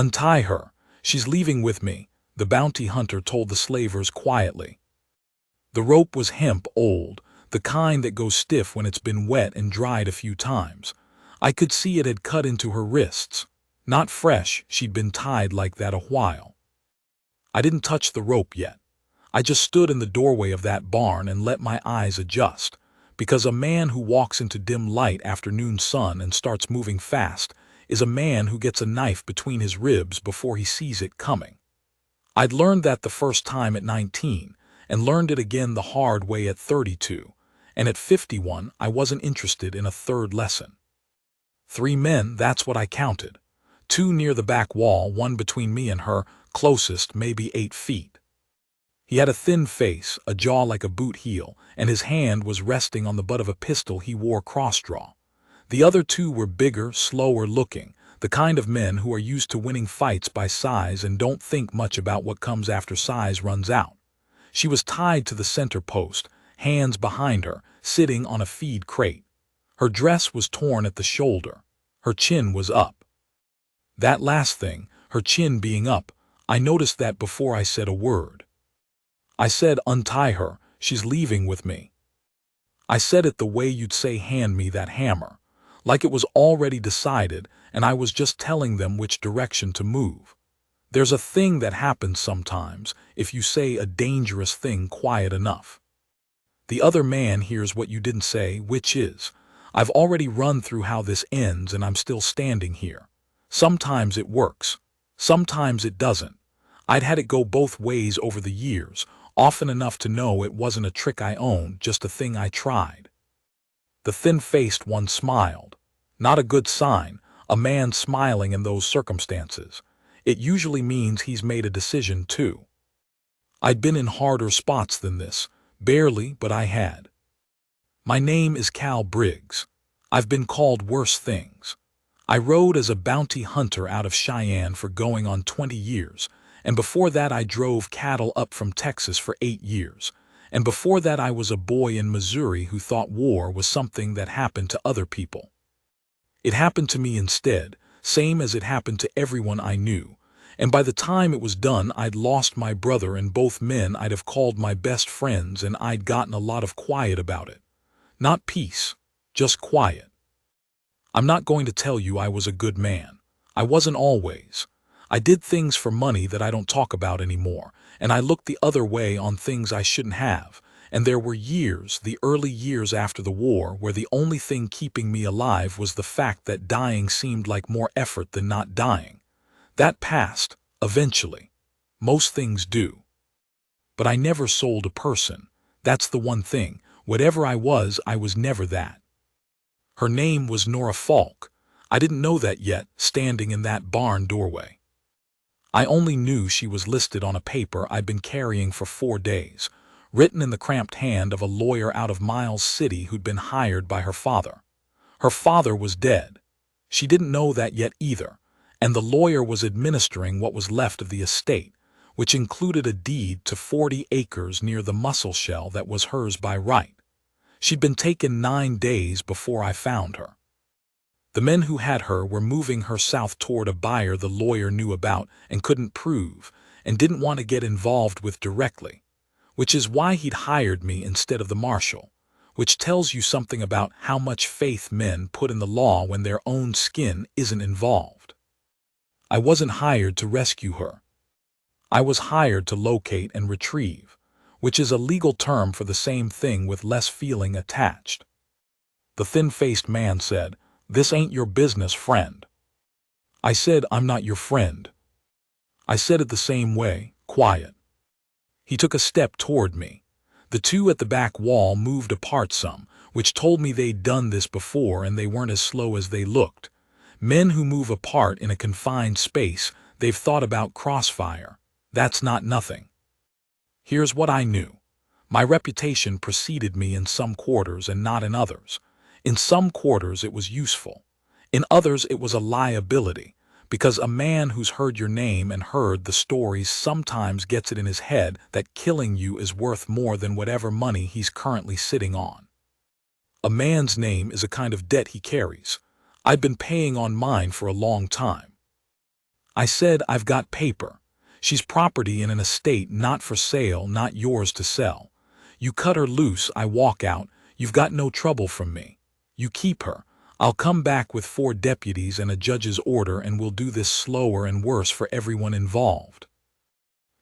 "Untie her. She's leaving with me," the bounty hunter told the slavers quietly. The rope was hemp old, the kind that goes stiff when it's been wet and dried a few times. I could see it had cut into her wrists. Not fresh, she'd been tied like that a while. I didn't touch the rope yet. I just stood in the doorway of that barn and let my eyes adjust, because a man who walks into dim light afternoon sun and starts moving fast is a man who gets a knife between his ribs before he sees it coming. I'd learned that the first time at 19, and learned it again the hard way at 32, and at 51 I wasn't interested in a third lesson. 3 men, that's what I counted. 2 near the back wall, 1 between me and her, closest maybe 8 feet. He had a thin face, a jaw like a boot heel, and his hand was resting on the butt of a pistol he wore cross-draw. The other 2 were bigger, slower looking, the kind of men who are used to winning fights by size and don't think much about what comes after size runs out. She was tied to the center post, hands behind her, sitting on a feed crate. Her dress was torn at the shoulder. Her chin was up. That last thing, her chin being up, I noticed that before I said a word. I said, "Untie her, she's leaving with me." I said it the way you'd say, "Hand me that hammer," like it was already decided and I was just telling them which direction to move. There's a thing that happens sometimes if you say a dangerous thing quiet enough. The other man hears what you didn't say, which is, I've already run through how this ends and I'm still standing here. Sometimes it works. Sometimes it doesn't. I'd had it go both ways over the years, often enough to know it wasn't a trick I owned, just a thing I tried. The thin-faced one smiled. Not a good sign, a man smiling in those circumstances. It usually means he's made a decision too. I'd been in harder spots than this, barely, but I had. My name is Cal Briggs. I've been called worse things. I rode as a bounty hunter out of Cheyenne for going on 20 years, and before that I drove cattle up from Texas for 8 years, and before that I was a boy in Missouri who thought war was something that happened to other people. It happened to me instead, same as it happened to everyone I knew, and by the time it was done I'd lost my brother and both men I'd have called my best friends, and I'd gotten a lot of quiet about it. Not peace, just quiet. I'm not going to tell you I was a good man. I wasn't always. I did things for money that I don't talk about anymore, and I looked the other way on things I shouldn't have, and there were years, the early years after the war, where the only thing keeping me alive was the fact that dying seemed like more effort than not dying. That passed, eventually. Most things do. But I never sold a person. That's the one thing. Whatever I was never that. Her name was Nora Falk. I didn't know that yet, standing in that barn doorway. I only knew she was listed on a paper I'd been carrying for 4 days, written in the cramped hand of a lawyer out of Miles City who'd been hired by her father. Her father was dead. She didn't know that yet either, and the lawyer was administering what was left of the estate, which included a deed to 40 acres near the mussel shell that was hers by right. She'd been taken 9 days before I found her. The men who had her were moving her south toward a buyer the lawyer knew about and couldn't prove and didn't want to get involved with directly, which is why he'd hired me instead of the marshal, which tells you something about how much faith men put in the law when their own skin isn't involved. I wasn't hired to rescue her. I was hired to locate and retrieve, which is a legal term for the same thing with less feeling attached. The thin-faced man said, "This ain't your business, friend." I said, "I'm not your friend." I said it the same way, quiet. He took a step toward me. The 2 at the back wall moved apart some, which told me they'd done this before and they weren't as slow as they looked. Men who move apart in a confined space, they've thought about crossfire. That's not nothing. Here's what I knew. My reputation preceded me in some quarters and not in others. In some quarters it was useful. In others it was a liability, because a man who's heard your name and heard the stories sometimes gets it in his head that killing you is worth more than whatever money he's currently sitting on. A man's name is a kind of debt he carries. I've been paying on mine for a long time. I said, I've got paper. She's property in an estate not for sale, not yours to sell. You cut her loose, I walk out. You've got no trouble from me. You keep her. I'll come back with 4 deputies and a judge's order, and we'll do this slower and worse for everyone involved.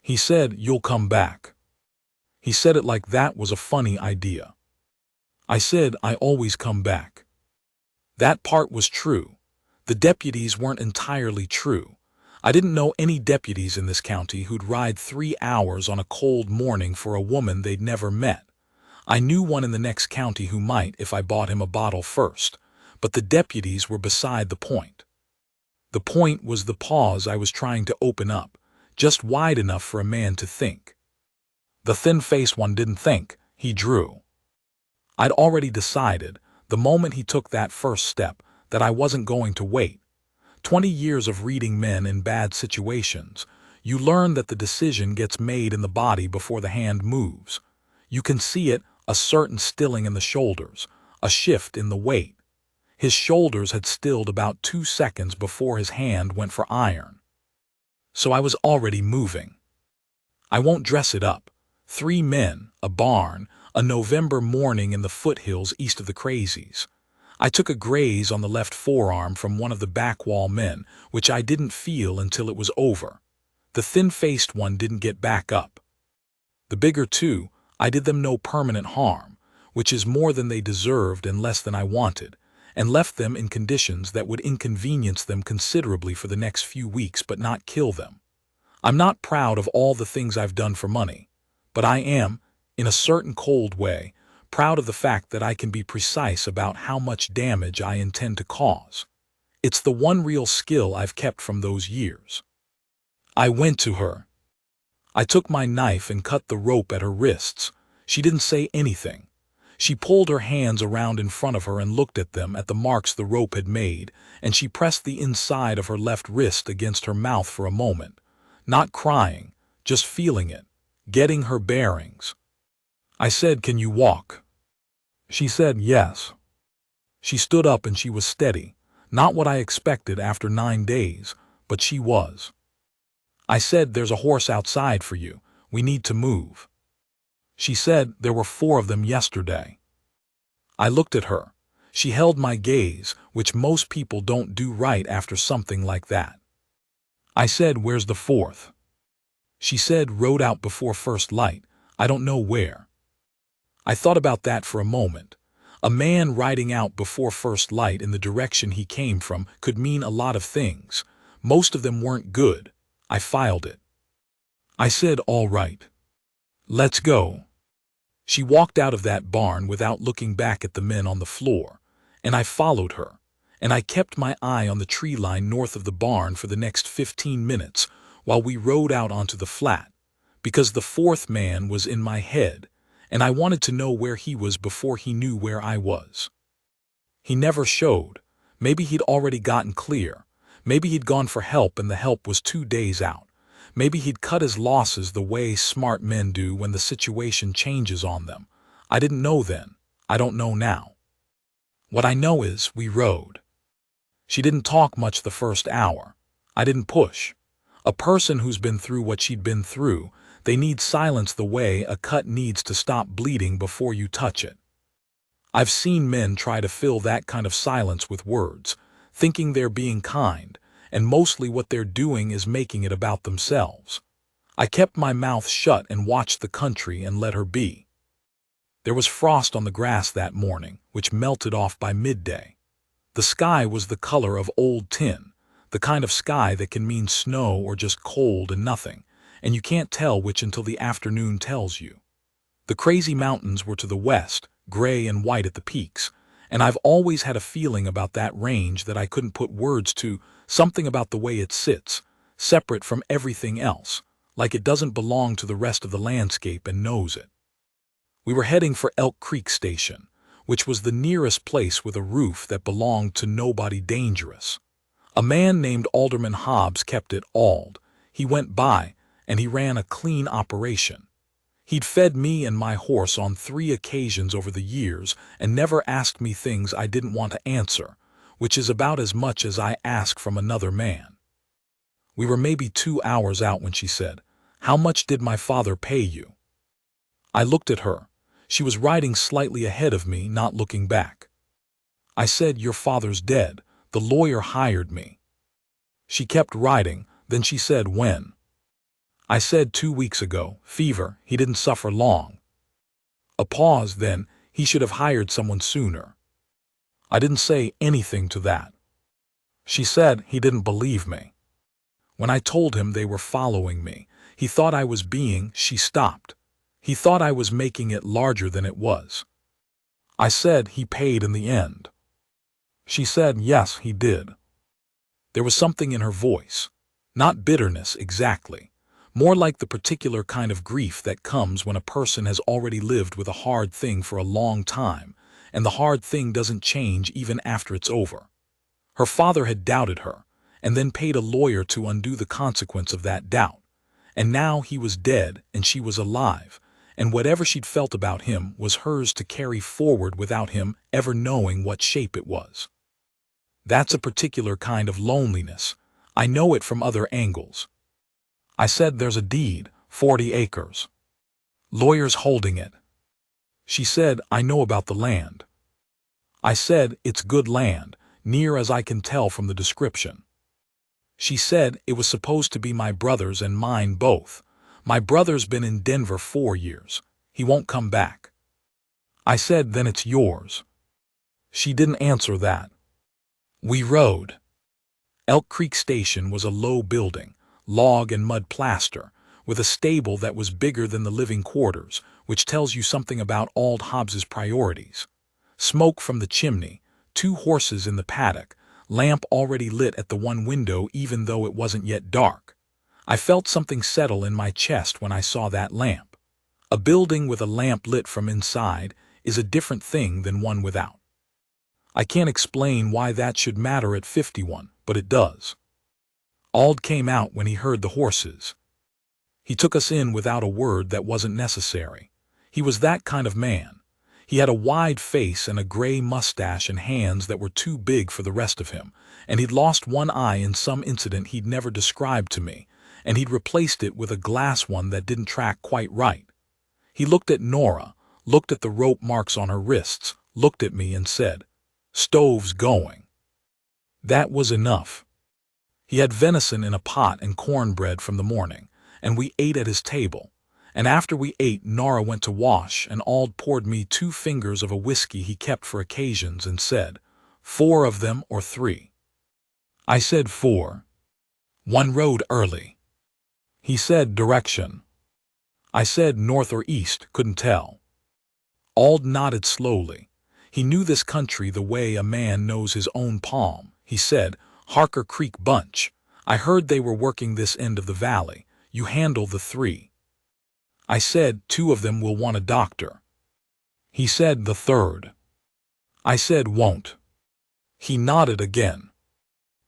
He said, you'll come back. He said it like that was a funny idea. I said, I always come back. That part was true. The deputies weren't entirely true. I didn't know any deputies in this county who'd ride 3 hours on a cold morning for a woman they'd never met. I knew one in the next county who might if I bought him a bottle first, but the deputies were beside the point. The point was the pause I was trying to open up, just wide enough for a man to think. The thin-faced one didn't think, he drew. I'd already decided, the moment he took that first step, that I wasn't going to wait. 20 years of reading men in bad situations, you learn that the decision gets made in the body before the hand moves. You can see it, a certain stilling in the shoulders, a shift in the weight. His shoulders had stilled about 2 seconds before his hand went for iron. So I was already moving. I won't dress it up. 3 men, a barn, a November morning in the foothills east of the Crazies. I took a graze on the left forearm from one of the backwall men, which I didn't feel until it was over. The thin-faced one didn't get back up. The bigger 2, I did them no permanent harm, which is more than they deserved and less than I wanted, and left them in conditions that would inconvenience them considerably for the next few weeks but not kill them. I'm not proud of all the things I've done for money, but I am, in a certain cold way, proud of the fact that I can be precise about how much damage I intend to cause. It's the one real skill I've kept from those years. I went to her. I took my knife and cut the rope at her wrists. She didn't say anything. She pulled her hands around in front of her and looked at them, at the marks the rope had made, and she pressed the inside of her left wrist against her mouth for a moment, not crying, just feeling it, getting her bearings. I said, "Can you walk?" She said yes. She stood up and she was steady, not what I expected after 9 days, but she was. I said, "There's a horse outside for you. We need to move." She said, "There were 4 of them yesterday." I looked at her. She held my gaze, which most people don't do right after something like that. I said, "Where's the 4th?" She said, "Rode out before first light. I don't know where." I thought about that for a moment. A man riding out before first light in the direction he came from could mean a lot of things. Most of them weren't good. I filed it. I said, "All right. Let's go." She walked out of that barn without looking back at the men on the floor, and I followed her, and I kept my eye on the tree line north of the barn for the next 15 minutes while we rode out onto the flat, because the 4th man was in my head, and I wanted to know where he was before he knew where I was. He never showed. Maybe he'd already gotten clear. Maybe he'd gone for help and the help was 2 days out. Maybe he'd cut his losses the way smart men do when the situation changes on them. I didn't know then. I don't know now. What I know is we rode. She didn't talk much the first hour. I didn't push. A person who's been through what she'd been through, they need silence the way a cut needs to stop bleeding before you touch it. I've seen men try to fill that kind of silence with words, thinking they're being kind, and mostly what they're doing is making it about themselves. I kept my mouth shut and watched the country and let her be. There was frost on the grass that morning, which melted off by midday. The sky was the color of old tin, the kind of sky that can mean snow or just cold and nothing, and you can't tell which until the afternoon tells you. The crazy mountains were to the west, gray and white at the peaks, and I've always had a feeling about that range that I couldn't put words to, something about the way it sits, separate from everything else, like it doesn't belong to the rest of the landscape and knows it. We were heading for Elk Creek Station, which was the nearest place with a roof that belonged to nobody dangerous. A man named Alderman Hobbs kept it Ald. He went by, and he ran a clean operation. He'd fed me and my horse on 3 occasions over the years and never asked me things I didn't want to answer, which is about as much as I ask from another man. We were maybe 2 hours out when she said, "How much did my father pay you?" I looked at her. She was riding slightly ahead of me, not looking back. I said, "Your father's dead. The lawyer hired me." She kept riding, then she said, "When?" I said, 2 weeks ago, fever, he didn't suffer long." A pause, then, "He should have hired someone sooner." I didn't say anything to that. She said he didn't believe me. When I told him they were following me, he thought I was being, she stopped. He thought I was making it larger than it was. I said he paid in the end. She said yes, he did. There was something in her voice. Not bitterness exactly. More like the particular kind of grief that comes when a person has already lived with a hard thing for a long time, and the hard thing doesn't change even after it's over. Her father had doubted her, and then paid a lawyer to undo the consequence of that doubt. And now he was dead and she was alive, and whatever she'd felt about him was hers to carry forward without him ever knowing what shape it was. That's a particular kind of loneliness. I know it from other angles. I said, "There's a deed, 40 acres. Lawyer's holding it." She said, "I know about the land." I said, "It's good land, near as I can tell from the description." She said, "It was supposed to be my brother's and mine both. My brother's been in Denver 4 years. He won't come back." I said, "Then it's yours." She didn't answer that. We rode. Elk Creek Station was a low building, log and mud plaster, with a stable that was bigger than the living quarters, which tells you something about Old Hobbs's priorities. Smoke from the chimney, 2 horses in the paddock, lamp already lit at the one window even though it wasn't yet dark. I felt something settle in my chest when I saw that lamp. A building with a lamp lit from inside is a different thing than one without. I can't explain why that should matter at 51, but it does. Ald came out when he heard the horses. He took us in without a word that wasn't necessary. He was that kind of man. He had a wide face and a gray mustache and hands that were too big for the rest of him, and he'd lost one eye in some incident he'd never described to me, and he'd replaced it with a glass one that didn't track quite right. He looked at Nora, looked at the rope marks on her wrists, looked at me and said, "Stove's going." That was enough. He had venison in a pot and cornbread from the morning, and we ate at his table. And after we ate, Nora went to wash, and Ald poured me 2 fingers of a whiskey he kept for occasions and said, "4 of them or 3?" I said 4. "One rode early." He said, "Direction?" I said, "North or east, couldn't tell." Ald nodded slowly. He knew this country the way a man knows his own palm. He said, "Harker Creek bunch. I heard they were working this end of the valley. You handle the 3. I said, "2 of them will want a doctor." He said, "The 3rd. I said, "Won't." He nodded again.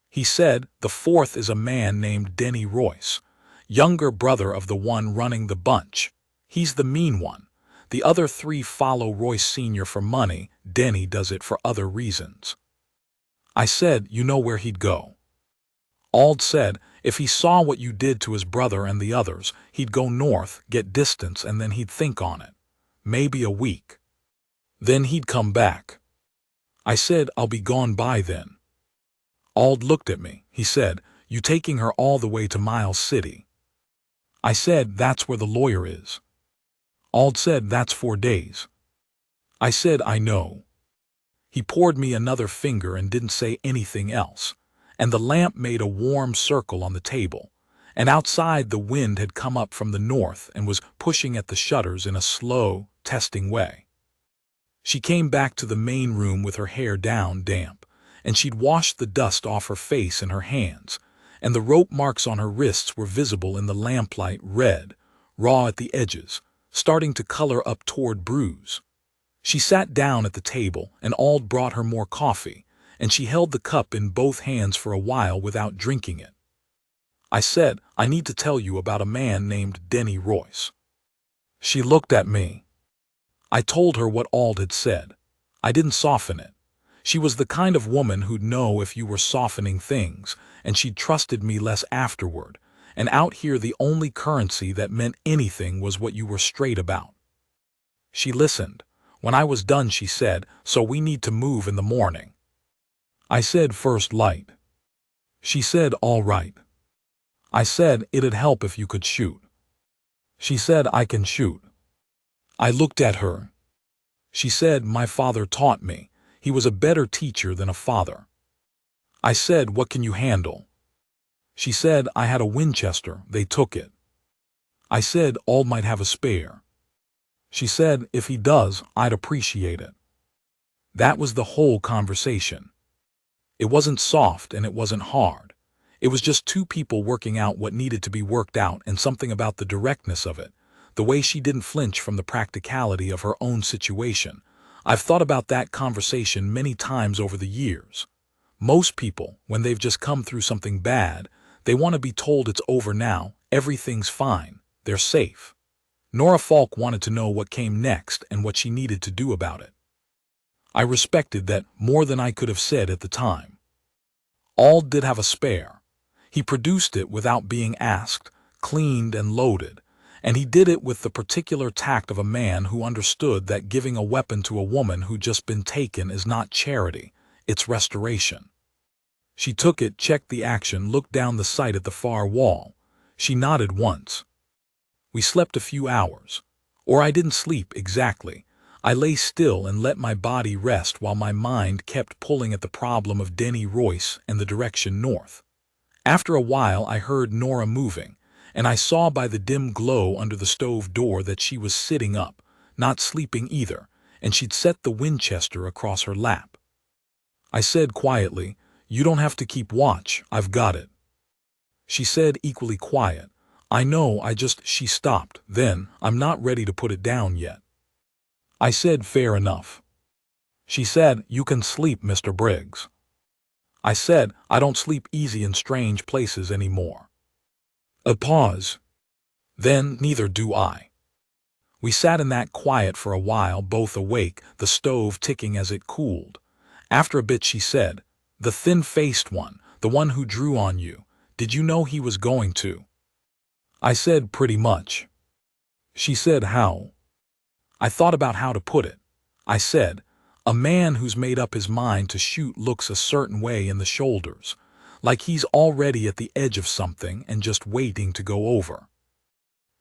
He said, "The 4th is a man named Denny Royce, younger brother of the one running the bunch. He's the mean one. The other 3 follow Royce Sr. for money. Denny does it for other reasons." I said, "You know where he'd go?" Ald said, "If he saw what you did to his brother and the others, he'd go north, get distance, and then he'd think on it. Maybe a week. Then he'd come back." I said, "I'll be gone by then." Ald looked at me. He said, "You taking her all the way to Miles City?" I said, "That's where the lawyer is." Ald said, "That's 4 days." I said, "I know." He poured me another finger and didn't say anything else, and the lamp made a warm circle on the table, and outside the wind had come up from the north and was pushing at the shutters in a slow, testing way. She came back to the main room with her hair down damp, and she'd washed the dust off her face and her hands, and the rope marks on her wrists were visible in the lamplight, red, raw at the edges, starting to color up toward bruise. She sat down at the table, and Ald brought her more coffee, and she held the cup in both hands for a while without drinking it. I said, "I need to tell you about a man named Denny Royce." She looked at me. I told her what Ald had said. I didn't soften it. She was the kind of woman who'd know if you were softening things, and she'd trusted me less afterward. And out here the only currency that meant anything was what you were straight about. She listened. When I was done she said, "So we need to move in the morning." I said, "First light." She said, "All right." I said, "It'd help if you could shoot." She said, "I can shoot." I looked at her. She said, "My father taught me. He was a better teacher than a father." I said, "What can you handle?" She said, "I had a Winchester, they took it." I said, "Ald might have a spare." She said, "If he does, I'd appreciate it." That was the whole conversation. It wasn't soft and it wasn't hard. It was just two people working out what needed to be worked out, and something about the directness of it, the way she didn't flinch from the practicality of her own situation. I've thought about that conversation many times over the years. Most people, when they've just come through something bad, they want to be told it's over now, everything's fine, they're safe. Nora Falk wanted to know what came next and what she needed to do about it. I respected that more than I could have said at the time. Ald did have a spare. He produced it without being asked, cleaned and loaded, and he did it with the particular tact of a man who understood that giving a weapon to a woman who'd just been taken is not charity, it's restoration. She took it, checked the action, looked down the sight at the far wall. She nodded once. We slept a few hours. Or I didn't sleep exactly. I lay still and let my body rest while my mind kept pulling at the problem of Denny Royce and the direction north. After a while I heard Nora moving, and I saw by the dim glow under the stove door that she was sitting up, not sleeping either, and she'd set the Winchester across her lap. I said quietly, "You don't have to keep watch, I've got it." She said equally quiet, "I know, She stopped, then, "I'm not ready to put it down yet." I said, "Fair enough." She said, "You can sleep, Mr. Briggs." I said, "I don't sleep easy in strange places anymore." A pause. Then, "Neither do I." We sat in that quiet for a while, both awake, the stove ticking as it cooled. After a bit she said, "The thin-faced one, the one who drew on you, did you know he was going to?" I said, "Pretty much." She said, "How?" I thought about how to put it. I said, "A man who's made up his mind to shoot looks a certain way in the shoulders, like he's already at the edge of something and just waiting to go over."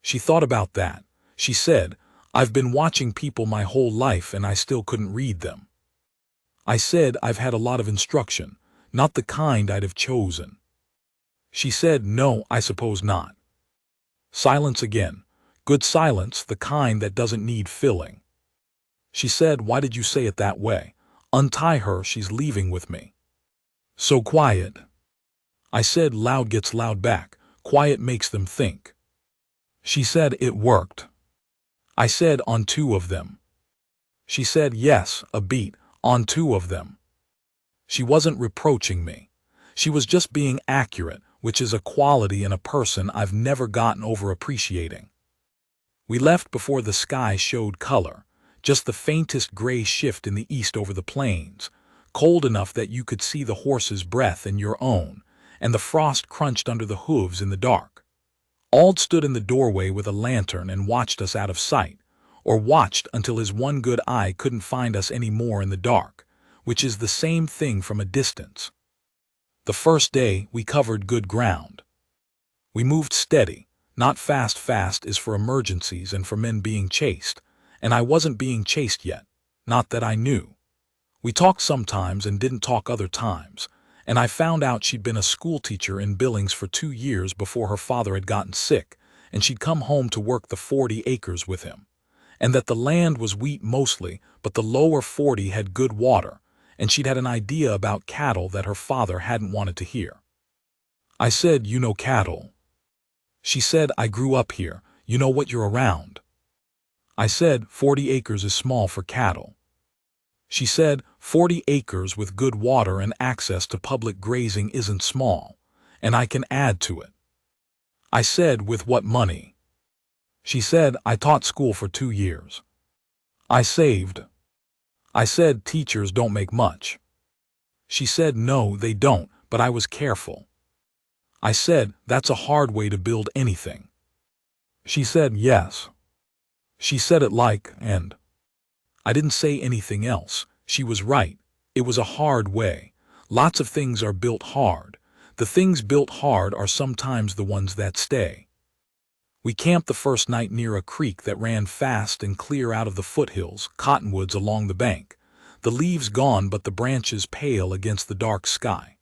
She thought about that. She said, "I've been watching people my whole life and I still couldn't read them." I said, "I've had a lot of instruction, not the kind I'd have chosen." She said, "No, I suppose not." Silence again. Good silence, the kind that doesn't need filling. She said, "Why did you say it that way? Untie her, she's leaving with me." So quiet. I said, "Loud gets loud back. Quiet makes them think." She said, "It worked." I said, "On two of them?" She said, "Yes, a beat, on two of them." She wasn't reproaching me. She was just being accurate, which is a quality in a person I've never gotten over appreciating. We left before the sky showed color, just the faintest gray shift in the east over the plains, cold enough that you could see the horse's breath and your own, and the frost crunched under the hooves in the dark. Ald stood in the doorway with a lantern and watched us out of sight, or watched until his one good eye couldn't find us any more in the dark, which is the same thing from a distance. The first day we covered good ground. We moved steady. Not fast. Fast is for emergencies and for men being chased, and I wasn't being chased yet, not that I knew. We talked sometimes and didn't talk other times, and I found out she'd been a schoolteacher in Billings for 2 years before her father had gotten sick, and she'd come home to work the 40 acres with him, and that the land was wheat mostly, but the lower 40 had good water, and she'd had an idea about cattle that her father hadn't wanted to hear. I said, "You know cattle?" She said, "I grew up here, you know what you're around." I said, 40 acres is small for cattle." She said, 40 acres with good water and access to public grazing isn't small, and I can add to it." I said, "With what money?" She said, "I taught school for 2 years. I saved." I said, "Teachers don't make much." She said, no, they don't, but I was careful. I said, that's a hard way to build anything. She said, yes. She said it like, and I didn't say anything else. She was right. It was a hard way. Lots of things are built hard. The things built hard are sometimes the ones that stay. We camped the first night near a creek that ran fast and clear out of the foothills, cottonwoods along the bank. The leaves gone but the branches pale against the dark sky.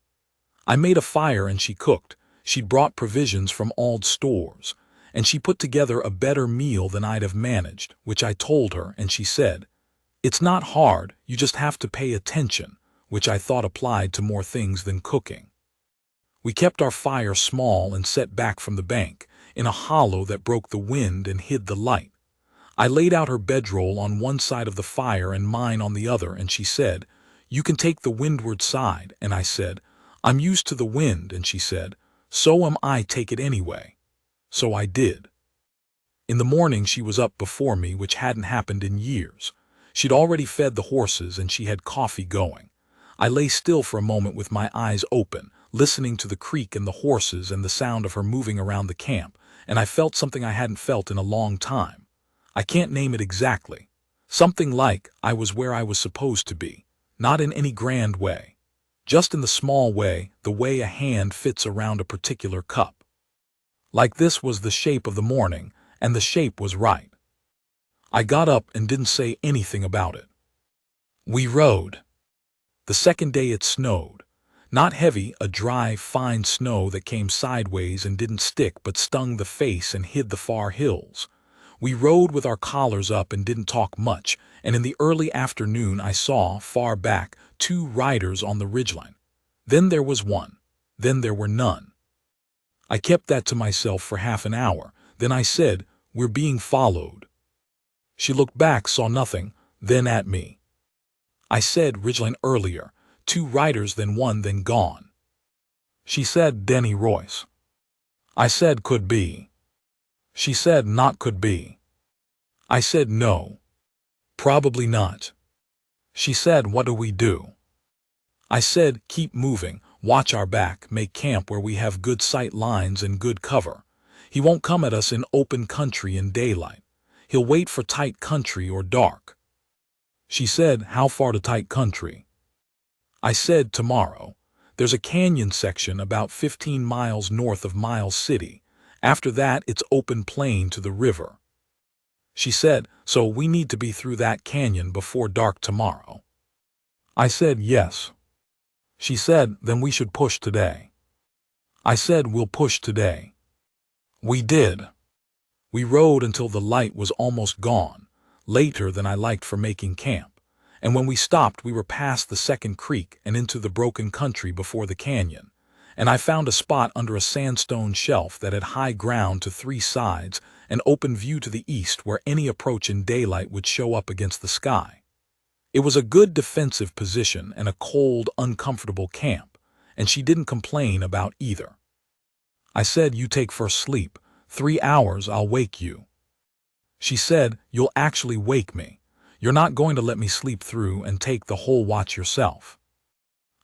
I made a fire and she cooked. She'd brought provisions from old stores, and she put together a better meal than I'd have managed, which I told her, and she said, "It's not hard, you just have to pay attention," which I thought applied to more things than cooking. We kept our fire small and set back from the bank, in a hollow that broke the wind and hid the light. I laid out her bedroll on one side of the fire and mine on the other, and she said, "You can take the windward side," and I said, "I'm used to the wind," and she said, "So am I, take it anyway." So I did. In the morning she was up before me, which hadn't happened in years. She'd already fed the horses and she had coffee going. I lay still for a moment with my eyes open, listening to the creek and the horses and the sound of her moving around the camp, and I felt something I hadn't felt in a long time. I can't name it exactly. Something like I was where I was supposed to be, not in any grand way. Just in the small way, the way a hand fits around a particular cup. Like this was the shape of the morning, and the shape was right. I got up and didn't say anything about it. We rode. The second day it snowed. Not heavy, a dry, fine snow that came sideways and didn't stick but stung the face and hid the far hills. We rode with our collars up and didn't talk much, and in the early afternoon I saw, far back, 2 riders on the ridgeline. Then there was one. Then there were none. I kept that to myself for half an hour. Then I said, "We're being followed." She looked back, saw nothing, then at me. I said, "Ridgeline earlier. 2 riders, then 1, then gone." She said, "Denny Royce." I said, "Could be." She said, "Not could be." I said, "No. Probably not." She said, "What do we do?" I said, "Keep moving, watch our back, make camp where we have good sight lines and good cover. He won't come at us in open country in daylight. He'll wait for tight country or dark." She said, "How far to tight country?" I said, "Tomorrow. There's a canyon section about 15 miles north of Miles City. After that, it's open plain to the river." She said, "So we need to be through that canyon before dark tomorrow." I said, "Yes." She said, "Then we should push today." I said, "We'll push today." We did. We rode until the light was almost gone, later than I liked for making camp, and when we stopped we were past the second creek and into the broken country before the canyon, and I found a spot under a sandstone shelf that had high ground to 3 sides, an open view to the east where any approach in daylight would show up against the sky. It was a good defensive position and a cold, uncomfortable camp, and she didn't complain about either. I said, "You take first sleep. 3 hours, I'll wake you." She said, "You'll actually wake me. You're not going to let me sleep through and take the whole watch yourself."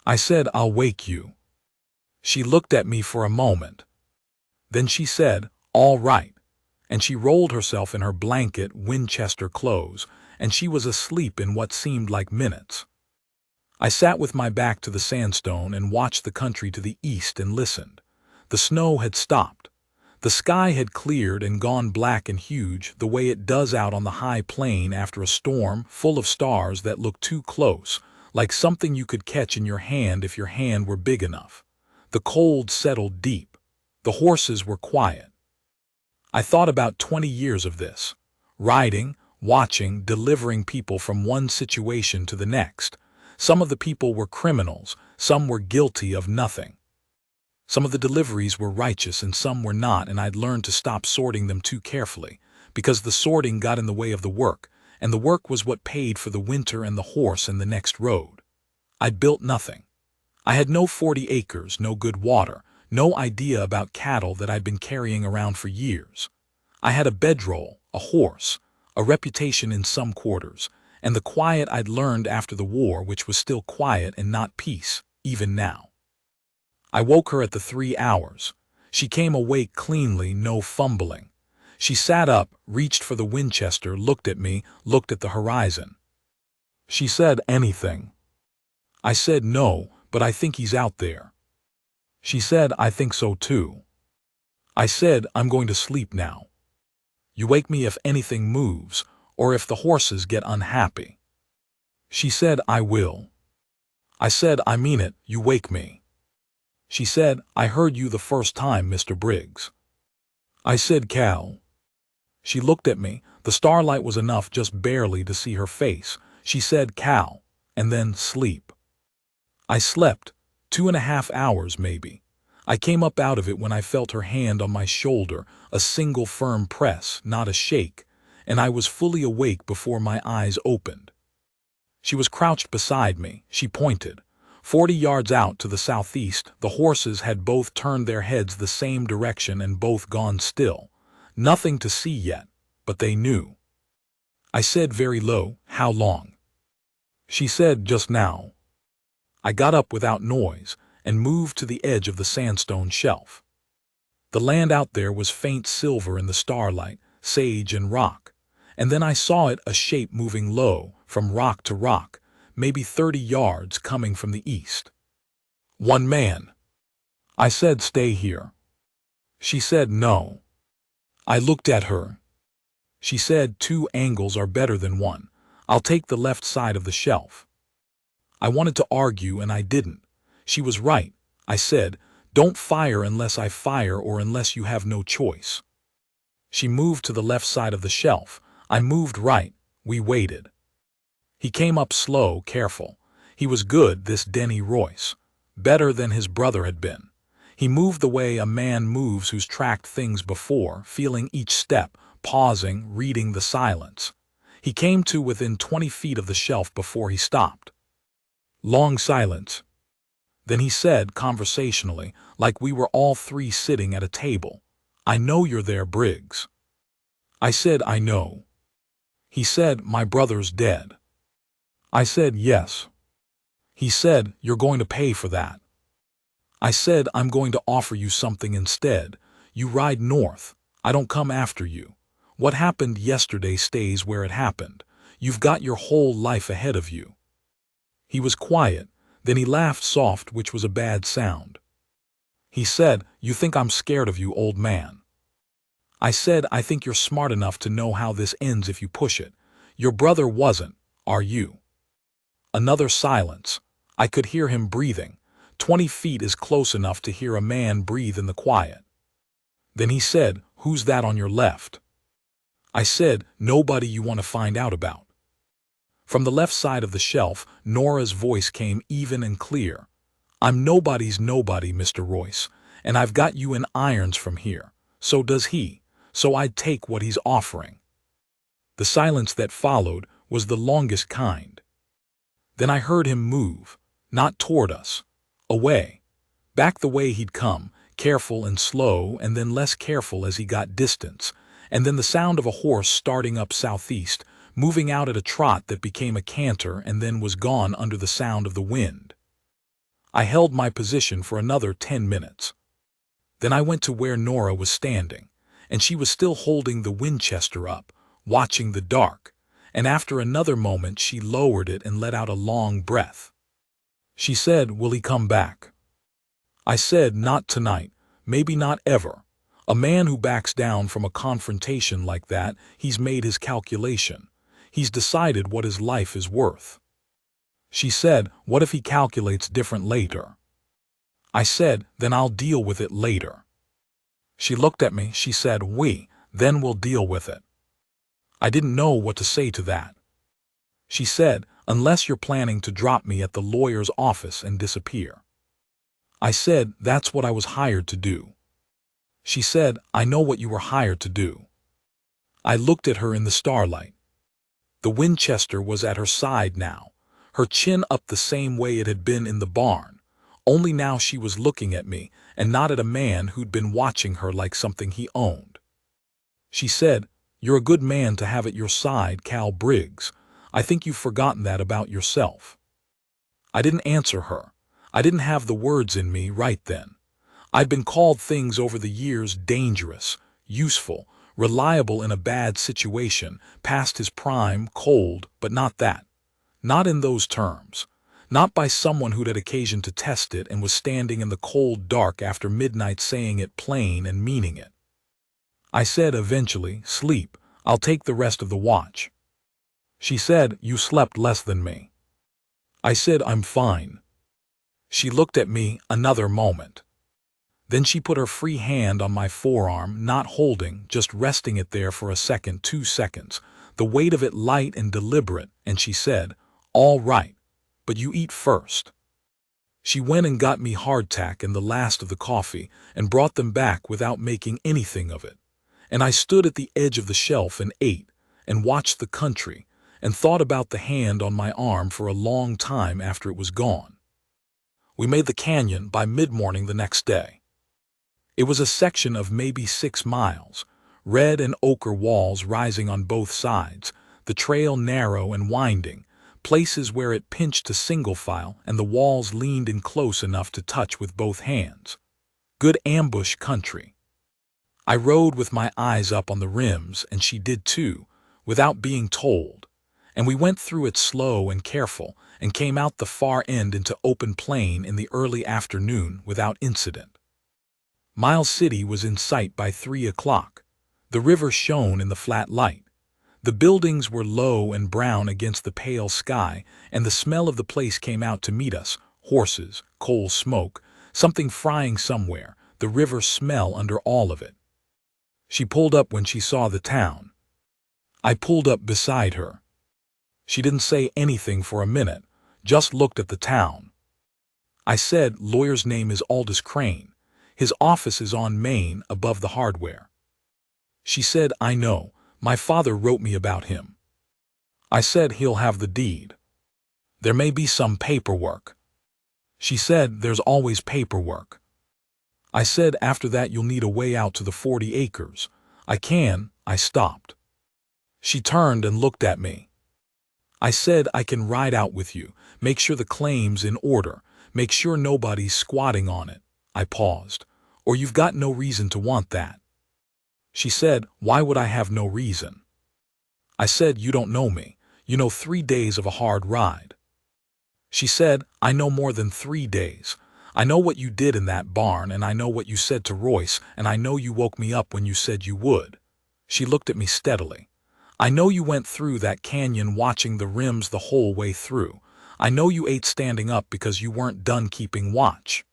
I said, "I'll wake you." She looked at me for a moment. Then she said, "All right," and she rolled herself in her blanket Winchester clothes, and she was asleep in what seemed like minutes. I sat with my back to the sandstone and watched the country to the east and listened. The snow had stopped. The sky had cleared and gone black and huge the way it does out on the high plain after a storm, full of stars that looked too close, like something you could catch in your hand if your hand were big enough. The cold settled deep. The horses were quiet. I thought about 20 years of this, riding, watching, delivering people from one situation to the next. Some of the people were criminals, some were guilty of nothing. Some of the deliveries were righteous and some were not, and I'd learned to stop sorting them too carefully, because the sorting got in the way of the work, and the work was what paid for the winter and the horse and the next road. I'd built nothing. I had no 40 acres, no good water, no idea about cattle that I'd been carrying around for years. I had a bedroll, a horse, a reputation in some quarters, and the quiet I'd learned after the war, which was still quiet and not peace. even now. I woke her at the 3 hours. She came awake cleanly, no fumbling. She sat up, reached for the Winchester, looked at me, looked at the horizon. She said, "Anything?" I said, "No, but I think he's out there." She said, "I think so too." I said, "I'm going to sleep now. You wake me if anything moves, or if the horses get unhappy." She said, "I will." I said, "I mean it, you wake me." She said, "I heard you the first time, Mr. Briggs." I said, "Cal." She looked at me. The starlight was enough just barely to see her face. She said, "Cal," and then sleep. I slept, 2.5 hours maybe. I came up out of it when I felt her hand on my shoulder, a single firm press, not a shake, and I was fully awake before my eyes opened. She was crouched beside me. She pointed. 40 yards out to the southeast, the horses had both turned their heads the same direction and both gone still. Nothing to see yet, but they knew. I said very low, "How long?" She said, "Just now." I got up without noise and moved to the edge of the sandstone shelf. The land out there was faint silver in the starlight, sage and rock, and then I saw it, a shape moving low, from rock to rock, maybe 30 yards, coming from the east. "One man." I said, "Stay here." She said, "No." I looked at her. She said, "2 angles are better than one. I'll take the left side of the shelf." I wanted to argue and I didn't. She was right. I said, "Don't fire unless I fire or unless you have no choice." She moved to the left side of the shelf. I moved right. We waited. He came up slow, careful. He was good, this Denny Royce. Better than his brother had been. He moved the way a man moves who's tracked things before, feeling each step, pausing, reading the silence. He came to within 20 feet of the shelf before he stopped. Long silence. Then he said, conversationally, like we were all three sitting at a table, "I know you're there, Briggs." I said, "I know." He said, "My brother's dead." I said, "Yes." He said, "You're going to pay for that." I said, "I'm going to offer you something instead. You ride north. I don't come after you. What happened yesterday stays where it happened. You've got your whole life ahead of you." He was quiet. Then he laughed soft, which was a bad sound. He said, "You think I'm scared of you, old man." I said, "I think you're smart enough to know how this ends if you push it. Your brother wasn't, are you?" Another silence. I could hear him breathing. 20 feet is close enough to hear a man breathe in the quiet. Then he said, "Who's that on your left?" I said, "Nobody you want to find out about." From the left side of the shelf, Nora's voice came even and clear. "I'm nobody's nobody, Mr. Royce, and I've got you in irons from here. So does he. So I'd take what he's offering." The silence that followed was the longest kind. Then I heard him move, not toward us, away, back the way he'd come, careful and slow, and then less careful as he got distance, and then the sound of a horse starting up southeast, moving out at a trot that became a canter and then was gone under the sound of the wind. I held my position for another 10 minutes. Then I went to where Nora was standing, and she was still holding the Winchester up, watching the dark, and after another moment she lowered it and let out a long breath. She said, "Will he come back?" I said, "Not tonight, maybe not ever. A man who backs down from a confrontation like that, he's made his calculation. He's decided what his life is worth." She said, "What if he calculates different later?" I said, "Then I'll deal with it later." She looked at me. She said, Then we'll deal with it." I didn't know what to say to that. She said, "Unless you're planning to drop me at the lawyer's office and disappear." I said, "That's what I was hired to do." She said, "I know what you were hired to do." I looked at her in the starlight. The Winchester was at her side now, her chin up the same way it had been in the barn, only now she was looking at me and not at a man who'd been watching her like something he owned. She said, "You're a good man to have at your side, Cal Briggs. I think you've forgotten that about yourself." I didn't answer her. I didn't have the words in me right then. I'd been called things over the years: dangerous, useful, reliable in a bad situation, past his prime, cold, but not that. Not in those terms. Not by someone who'd had occasion to test it and was standing in the cold dark after midnight saying it plain and meaning it. I said eventually, "Sleep, I'll take the rest of the watch." She said, "You slept less than me." I said, "I'm fine." She looked at me another moment. Then she put her free hand on my forearm, not holding, just resting it there for a second, 2 seconds, the weight of it light and deliberate, and she said, "All right, but you eat first." She went and got me hardtack and the last of the coffee and brought them back without making anything of it. And I stood at the edge of the shelf and ate and watched the country and thought about the hand on my arm for a long time after it was gone. We made the canyon by mid-morning the next day. It was a section of maybe 6 miles, red and ochre walls rising on both sides, the trail narrow and winding, places where it pinched to single file and the walls leaned in close enough to touch with both hands. Good ambush country. I rode with my eyes up on the rims, and she did too, without being told, and we went through it slow and careful and came out the far end into open plain in the early afternoon without incident. Miles City was in sight by 3 o'clock. The river shone in the flat light. The buildings were low and brown against the pale sky, and the smell of the place came out to meet us: horses, coal smoke, something frying somewhere, the river smell under all of it. She pulled up when she saw the town. I pulled up beside her. She didn't say anything for a minute, just looked at the town. I said, "Lawyer's name is Aldous Crane. His office is on Main, above the hardware." She said, "I know. My father wrote me about him." I said, "He'll have the deed." "There may be some paperwork." She said, "There's always paperwork." I said, "After that you'll need a way out to the 40 acres. I stopped. She turned and looked at me. I said, "I can ride out with you, make sure the claim's in order, make sure nobody's squatting on it." I paused. "Or you've got no reason to want that." She said, "Why would I have no reason?" I said, "You don't know me. You know 3 days of a hard ride." She said, "I know more than 3 days. I know what you did in that barn, and I know what you said to Royce, and I know you woke me up when you said you would." She looked at me steadily. "I know you went through that canyon watching the rims the whole way through. I know you ate standing up because you weren't done keeping watch."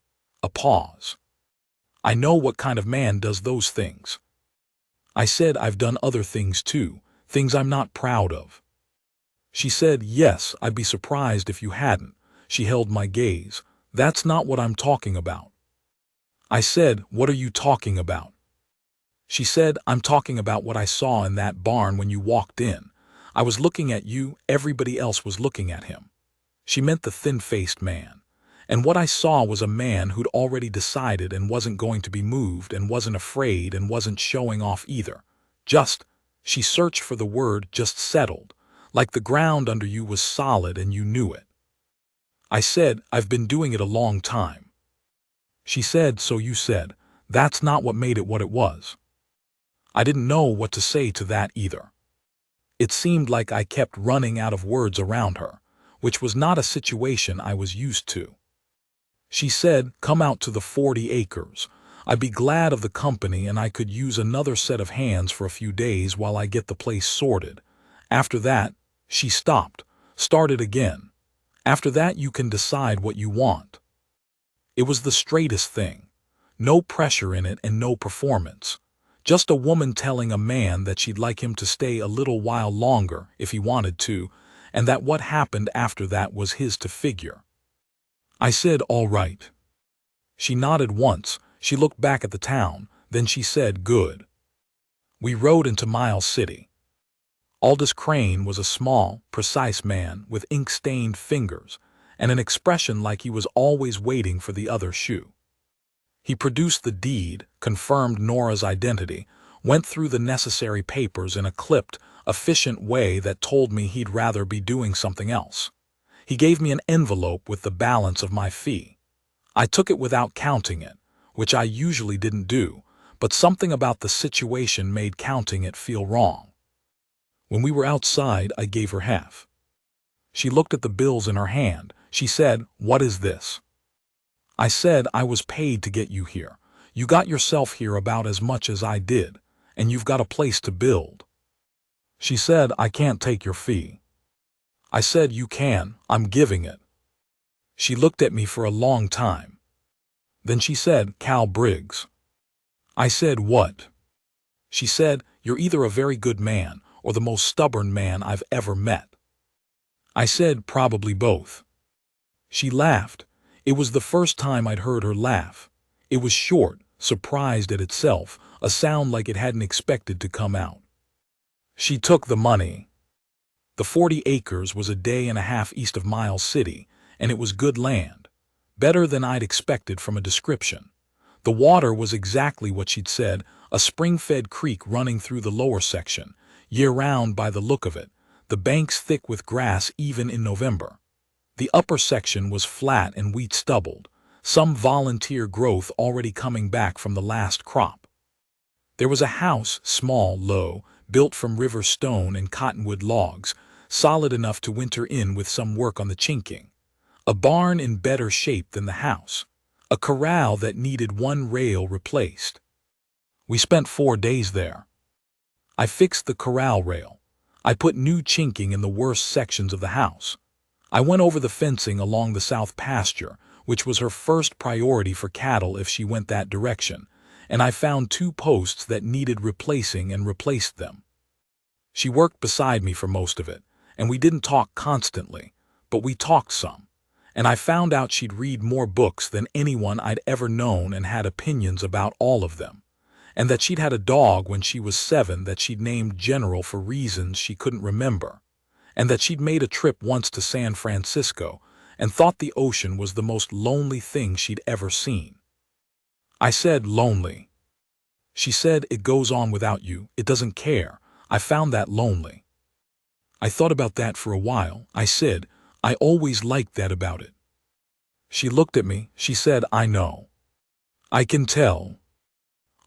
A pause. "I know what kind of man does those things." I said, "I've done other things too, things I'm not proud of." She said, "Yes, I'd be surprised if you hadn't." She held my gaze. "That's not what I'm talking about." I said, "What are you talking about?" She said, "I'm talking about what I saw in that barn when you walked in. I was looking at you, everybody else was looking at him." She meant the thin-faced man. "And what I saw was a man who'd already decided and wasn't going to be moved and wasn't afraid and wasn't showing off either. Just," she searched for the word, "just settled, like the ground under you was solid and you knew it." I said, "I've been doing it a long time." She said, "So you said. That's not what made it what it was." I didn't know what to say to that either. It seemed like I kept running out of words around her, which was not a situation I was used to. She said, "Come out to the 40 acres. I'd be glad of the company, and I could use another set of hands for a few days while I get the place sorted. After that," she stopped, started again. "After that you can decide what you want." It was the straightest thing. No pressure in it and no performance. Just a woman telling a man that she'd like him to stay a little while longer if he wanted to, and that what happened after that was his to figure. I said, "All right." She nodded once, she looked back at the town, then she said, "Good." We rode into Miles City. Aldous Crane was a small, precise man with ink-stained fingers and an expression like he was always waiting for the other shoe. He produced the deed, confirmed Nora's identity, went through the necessary papers in a clipped, efficient way that told me he'd rather be doing something else. He gave me an envelope with the balance of my fee. I took it without counting it, which I usually didn't do, but something about the situation made counting it feel wrong. When we were outside, I gave her half. She looked at the bills in her hand. She said, "What is this?" I said, "I was paid to get you here. You got yourself here about as much as I did, and you've got a place to build." She said, "I can't take your fee." I said, "You can, I'm giving it." She looked at me for a long time. Then she said, "Cal Briggs." I said, "What?" She said, "You're either a very good man or the most stubborn man I've ever met." I said, "Probably both." She laughed. It was the first time I'd heard her laugh. It was short, surprised at itself, a sound like it hadn't expected to come out. She took the money. The 40 acres was a day and a half east of Miles City, and it was good land. Better than I'd expected from a description. The water was exactly what she'd said, a spring-fed creek running through the lower section, year-round by the look of it, the banks thick with grass even in November. The upper section was flat and wheat-stubbled, some volunteer growth already coming back from the last crop. There was a house, small, low, built from river stone and cottonwood logs, solid enough to winter in with some work on the chinking. A barn in better shape than the house. A corral that needed one rail replaced. We spent 4 days there. I fixed the corral rail. I put new chinking in the worst sections of the house. I went over the fencing along the south pasture, which was her first priority for cattle if she went that direction, and I found 2 posts that needed replacing and replaced them. She worked beside me for most of it, and we didn't talk constantly, but we talked some, and I found out she'd read more books than anyone I'd ever known and had opinions about all of them, and that she'd had a dog when she was 7 that she'd named General for reasons she couldn't remember, and that she'd made a trip once to San Francisco and thought the ocean was the most lonely thing she'd ever seen. I said, "Lonely." She said, "It goes on without you, it doesn't care. I found that lonely." I thought about that for a while. I said, "I always liked that about it." She looked at me. She said, "I know. I can tell."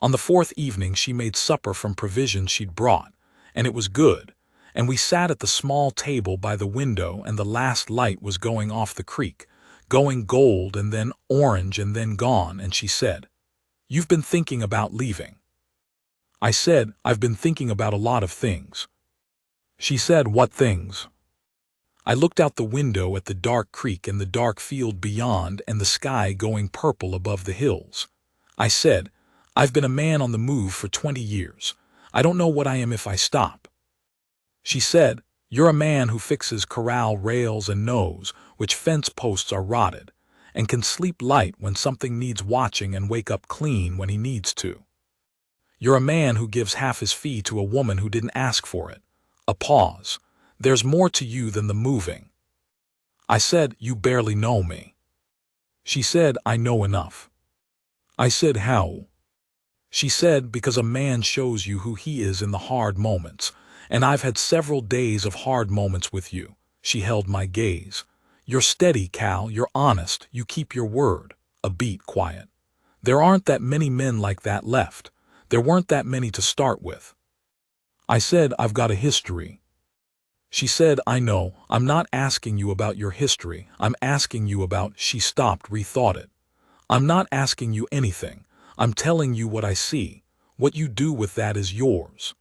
On the 4th evening she made supper from provisions she'd brought, and it was good, and we sat at the small table by the window and the last light was going off the creek, going gold and then orange and then gone, and she said, "You've been thinking about leaving." I said, "I've been thinking about a lot of things." She said, "What things?" I looked out the window at the dark creek and the dark field beyond and the sky going purple above the hills. I said, "I've been a man on the move for 20 years. I don't know what I am if I stop." She said, "You're a man who fixes corral rails and knows which fence posts are rotted, and can sleep light when something needs watching and wake up clean when he needs to. You're a man who gives half his fee to a woman who didn't ask for it." A pause. "There's more to you than the moving." I said, "You barely know me." She said, "I know enough." I said, "How?" She said, "Because a man shows you who he is in the hard moments, and I've had several days of hard moments with you." She held my gaze. "You're steady, Cal, you're honest, you keep your word." A beat quiet. "There aren't that many men like that left. There weren't that many to start with." I said, "I've got a history." She said, "I know, I'm not asking you about your history, I'm asking you about—" She stopped, rethought it. "I'm not asking you anything, I'm telling you what I see. What you do with that is yours."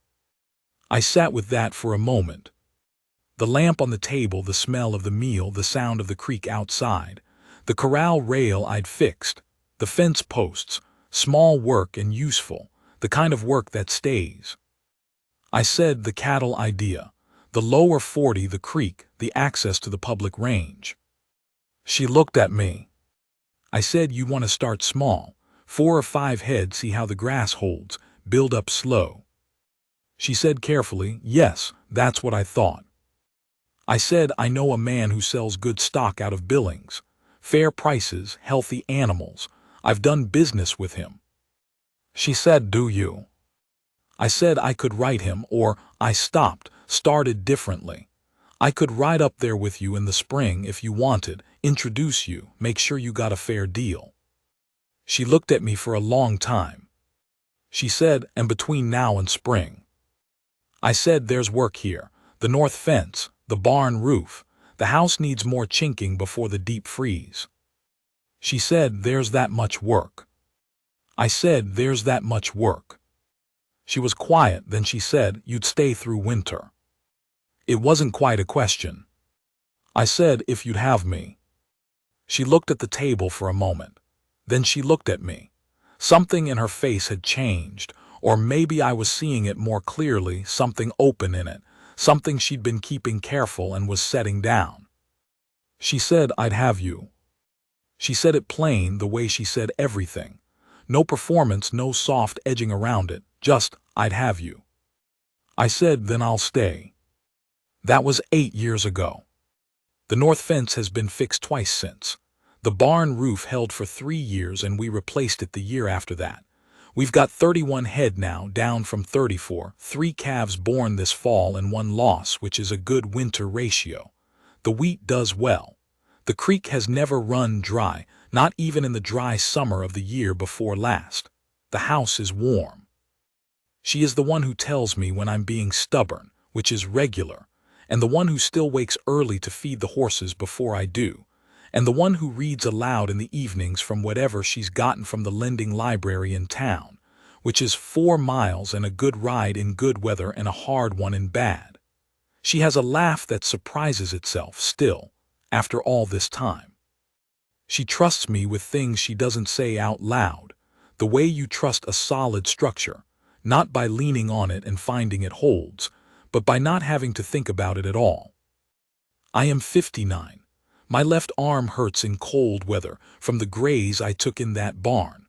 I sat with that for a moment. The lamp on the table, the smell of the meal, the sound of the creek outside, the corral rail I'd fixed, the fence posts, small work and useful, the kind of work that stays. I said, "The cattle idea. The lower 40, the creek, the access to the public range." She looked at me. I said, "You want to start small. 4 or 5 head, see how the grass holds, build up slow." She said carefully, "Yes, that's what I thought." I said, "I know a man who sells good stock out of Billings. Fair prices, healthy animals. I've done business with him." She said, "Do you?" I said I could write him, or I stopped, started differently. "I could ride up there with you in the spring if you wanted, introduce you, make sure you got a fair deal." She looked at me for a long time. She said, "And between now and spring?" I said, "There's work here. The north fence, the barn roof. The house needs more chinking before the deep freeze." She said, "There's that much work." I said, "There's that much work." She was quiet, then she said, "You'd stay through winter." It wasn't quite a question. I said, "If you'd have me." She looked at the table for a moment. Then she looked at me. Something in her face had changed, or maybe I was seeing it more clearly, something open in it, something she'd been keeping careful and was setting down. She said, "I'd have you." She said it plain, the way she said everything. No performance, no soft edging around it, just, "I'd have you." I said, "Then I'll stay." That was 8 years ago. The north fence has been fixed twice since. The barn roof held for 3 years and we replaced it the year after that. We've got 31 head now, down from 34, 3 calves born this fall and 1 loss, which is a good winter ratio. The wheat does well. The creek has never run dry, not even in the dry summer of the year before last. The house is warm. She is the one who tells me when I'm being stubborn, which is regular, and the one who still wakes early to feed the horses before I do, and the one who reads aloud in the evenings from whatever she's gotten from the lending library in town, which is 4 miles and a good ride in good weather and a hard one in bad. She has a laugh that surprises itself still, after all this time. She trusts me with things she doesn't say out loud, the way you trust a solid structure, not by leaning on it and finding it holds, but by not having to think about it at all. I am 59. My left arm hurts in cold weather from the graze I took in that barn.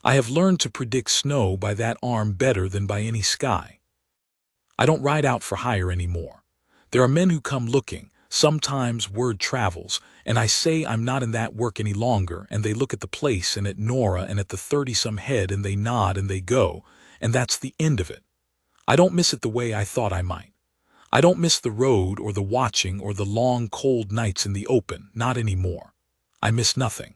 I have learned to predict snow by that arm better than by any sky. I don't ride out for hire anymore. There are men who come looking, sometimes word travels, and I say I'm not in that work any longer, and they look at the place and at Nora and at the 30-some head and they nod and they go, and that's the end of it. I don't miss it the way I thought I might. I don't miss the road or the watching or the long cold nights in the open, not anymore. I miss nothing.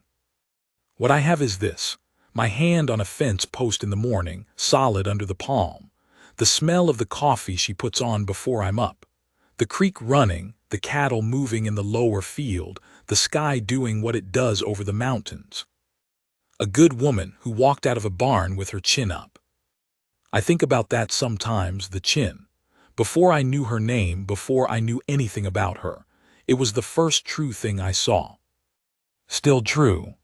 What I have is this: my hand on a fence post in the morning, solid under the palm, the smell of the coffee she puts on before I'm up, the creek running, the cattle moving in the lower field, the sky doing what it does over the mountains. A good woman who walked out of a barn with her chin up. I think about that sometimes, the chin. Before I knew her name, before I knew anything about her, it was the first true thing I saw. Still true.